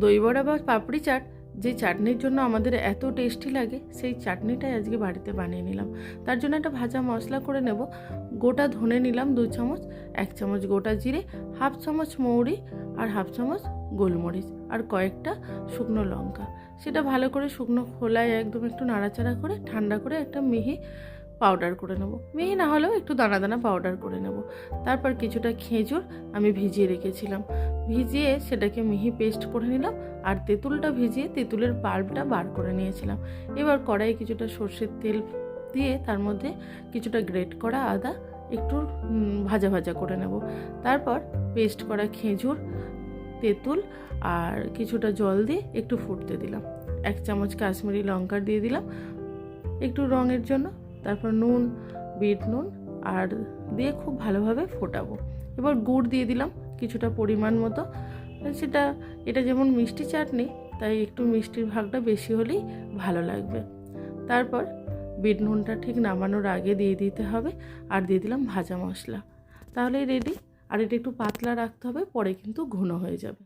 দই বড়া বা পাপড়ি চাট যে চাটনির জন্য আমাদের এত টেস্টি লাগে, সেই চাটনিটাই আজকে বাড়িতে বানিয়ে নিলাম। তার জন্য একটা ভাজা মশলা করে নেব। গোটা ধনে নিলাম 2 চামচ, 1 চামচ গোটা জিরে, হাফ চামচ মৌরি আর হাফ চামচ গোলমরিচ আর কয়েকটা শুকনো লঙ্কা। সেটা ভালো করে শুকনো খোলায় একদম একটু নাড়াচাড়া করে ঠান্ডা করে একটা মিহি পাউডার করে নেব। মিহি না হলেও একটু দানা দানা পাউডার করে নেব। তারপর কিছুটা খেজুর আমি ভিজিয়ে রেখেছিলাম, ভিজিয়ে সেটাকে মিহি পেস্ট করে নিলাম। আর তেঁতুলটা ভিজিয়ে তেঁতুলের পাল্পটা বার করে নিয়েছিলাম। এবার কড়াইয়ে কিছুটা সর্ষের তেল দিয়ে তার মধ্যে কিছুটা গ্রেট করা আদা একটু ভাজা ভাজা করে নেব। তারপর পেস্ট করা খেজুর, তেঁতুল আর কিছুটা জল দিয়ে একটু ফুটতে দিলাম। 1 চামচ কাশ্মীরি লঙ্কা দিয়ে দিলাম একটু রঙের জন্য। তারপর নুন, বিট নুন আর দিয়ে খুব ভালোভাবে ফোটাবো। এবার গুড় দিয়ে দিলাম কিছুটা পরিমাণ মতো। এটা যেমন মিষ্টি চাটনি, তাই একটু মিষ্টির ভাগটা বেশি হলেই ভালো লাগবে। তারপর বিট নুনটা ঠিক নামানোর আগে দিয়ে দিতে হবে। আর দিয়ে দিলাম ভাজা মশলা। তাহলেই রেডি। আর এটা একটু পাতলা রাখতে হবে, পরে কিন্তু ঘন হয়ে যাবে।